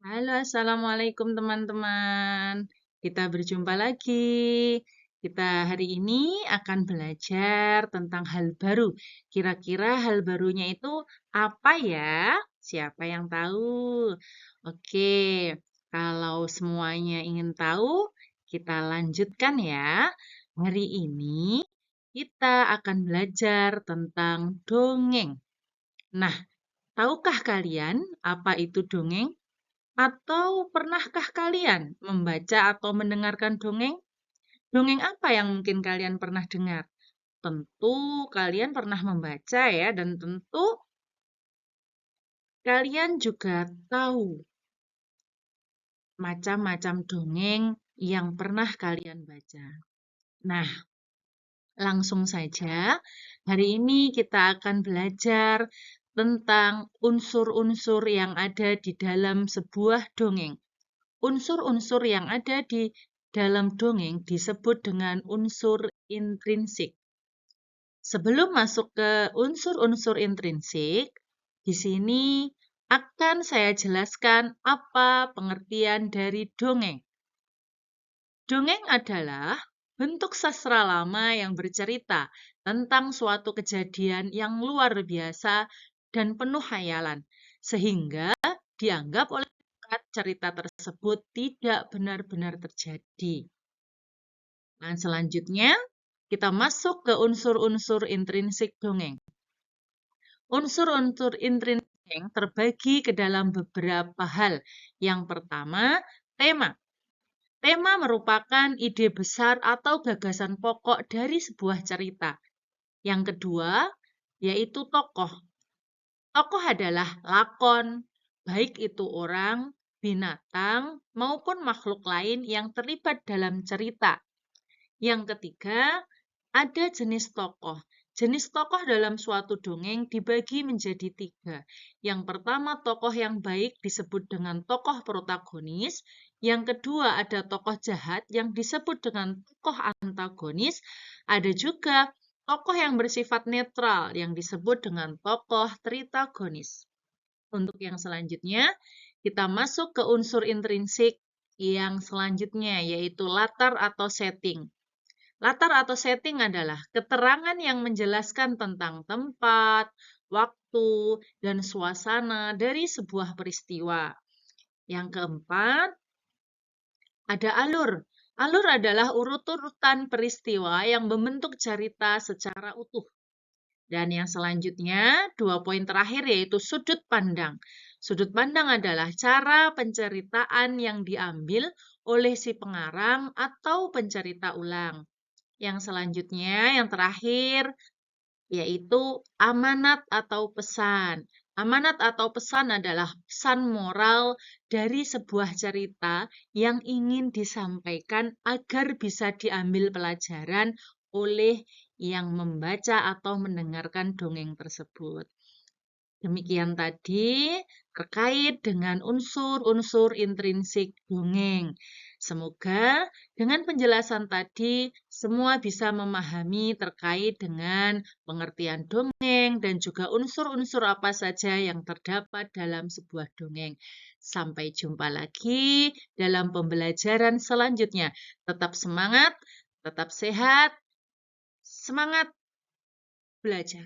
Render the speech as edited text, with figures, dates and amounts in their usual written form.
Halo, Assalamualaikum teman-teman. Kita berjumpa lagi. Kita hari ini akan belajar tentang hal baru. Kira-kira hal barunya itu apa ya? Siapa yang tahu? Oke, kalau semuanya ingin tahu, kita lanjutkan ya. Hari ini kita akan belajar tentang dongeng. Nah, tahukah kalian apa itu dongeng? Atau pernahkah kalian membaca atau mendengarkan dongeng? Dongeng apa yang mungkin kalian pernah dengar? Tentu kalian pernah membaca ya, dan tentu kalian juga tahu macam-macam dongeng yang pernah kalian baca. Nah, langsung saja, hari ini kita akan belajar tentang unsur-unsur yang ada di dalam sebuah dongeng. Unsur-unsur yang ada di dalam dongeng disebut dengan unsur intrinsik. Sebelum masuk ke unsur-unsur intrinsik, di sini akan saya jelaskan apa pengertian dari dongeng. Dongeng adalah bentuk sastra lama yang bercerita tentang suatu kejadian yang luar biasa dan penuh khayalan, sehingga dianggap oleh cerita tersebut tidak benar-benar terjadi. Nah, selanjutnya kita masuk ke unsur-unsur intrinsik dongeng. Unsur-unsur intrinsik terbagi ke dalam beberapa hal. Yang pertama, tema. Tema merupakan ide besar atau gagasan pokok dari sebuah cerita. Yang kedua, yaitu tokoh. Tokoh adalah lakon, baik itu orang, binatang, maupun makhluk lain yang terlibat dalam cerita. Yang ketiga, ada jenis tokoh. Jenis tokoh dalam suatu dongeng dibagi menjadi 3. Yang pertama, tokoh yang baik disebut dengan tokoh protagonis. Yang kedua, ada tokoh jahat yang disebut dengan tokoh antagonis. Ada juga tokoh yang bersifat netral yang disebut dengan tokoh tritagonis. Untuk yang selanjutnya, kita masuk ke unsur intrinsik yang selanjutnya, yaitu latar atau setting. Latar atau setting adalah keterangan yang menjelaskan tentang tempat, waktu, dan suasana dari sebuah peristiwa. Yang keempat, ada alur. Alur adalah urut-urutan peristiwa yang membentuk cerita secara utuh. Dan yang selanjutnya, 2 poin terakhir yaitu sudut pandang. Sudut pandang adalah cara penceritaan yang diambil oleh si pengarang atau pencerita ulang. Yang selanjutnya, yang terakhir, yaitu amanat atau pesan. Amanat atau pesan adalah pesan moral dari sebuah cerita yang ingin disampaikan agar bisa diambil pelajaran oleh yang membaca atau mendengarkan dongeng tersebut. Demikian tadi terkait dengan unsur-unsur intrinsik dongeng. Semoga dengan penjelasan tadi semua bisa memahami terkait dengan pengertian dongeng dan juga unsur-unsur apa saja yang terdapat dalam sebuah dongeng. Sampai jumpa lagi dalam pembelajaran selanjutnya. Tetap semangat, tetap sehat, semangat belajar.